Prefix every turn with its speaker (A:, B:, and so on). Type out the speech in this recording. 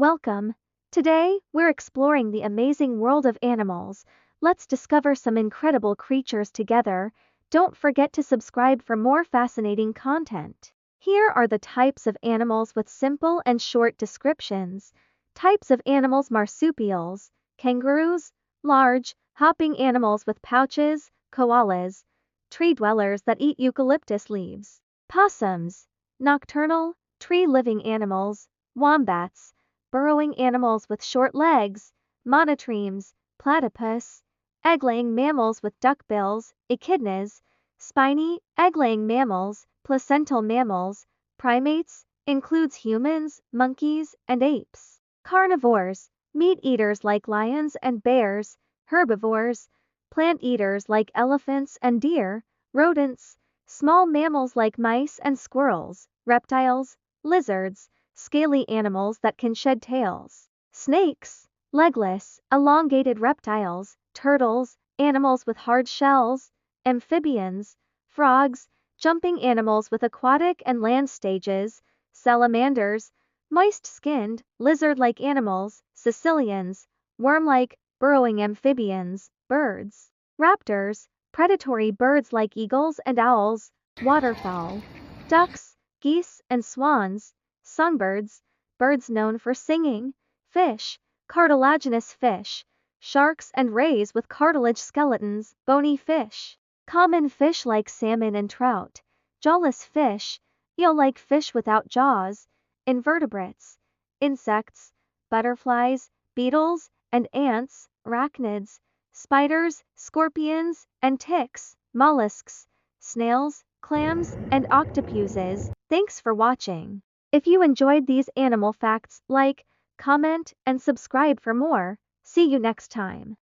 A: Welcome. Today, we're exploring the amazing world of animals. Let's discover some incredible creatures together. Don't forget to subscribe for more fascinating content. Here are the types of animals with simple and short descriptions. Types of animals: marsupials, kangaroos, large, hopping animals with pouches, koalas, tree dwellers that eat eucalyptus leaves, possums, nocturnal, tree-living animals, wombats, burrowing animals with short legs, monotremes, platypus, egg-laying mammals with duckbills, echidnas, spiny, egg-laying mammals, placental mammals, primates, includes humans, monkeys, and apes. Carnivores, meat-eaters like lions and bears, herbivores, plant-eaters like elephants and deer, rodents, small mammals like mice and squirrels, reptiles, lizards, scaly animals that can shed tails, snakes, legless, elongated reptiles, turtles, animals with hard shells, amphibians, frogs, jumping animals with aquatic and land stages, salamanders, moist-skinned, lizard-like animals, caecilians, worm-like, burrowing amphibians, birds, raptors, predatory birds like eagles and owls, waterfowl, ducks, geese, and swans, songbirds, birds known for singing, fish, cartilaginous fish, sharks and rays with cartilage skeletons, bony fish, common fish like salmon and trout, jawless fish, eel-like fish without jaws, invertebrates, insects, butterflies, beetles, and ants, arachnids, spiders, scorpions, and ticks, mollusks, snails, clams, and octopuses. Thanks for watching. If you enjoyed these animal facts, like, comment, and subscribe for more. See you next time.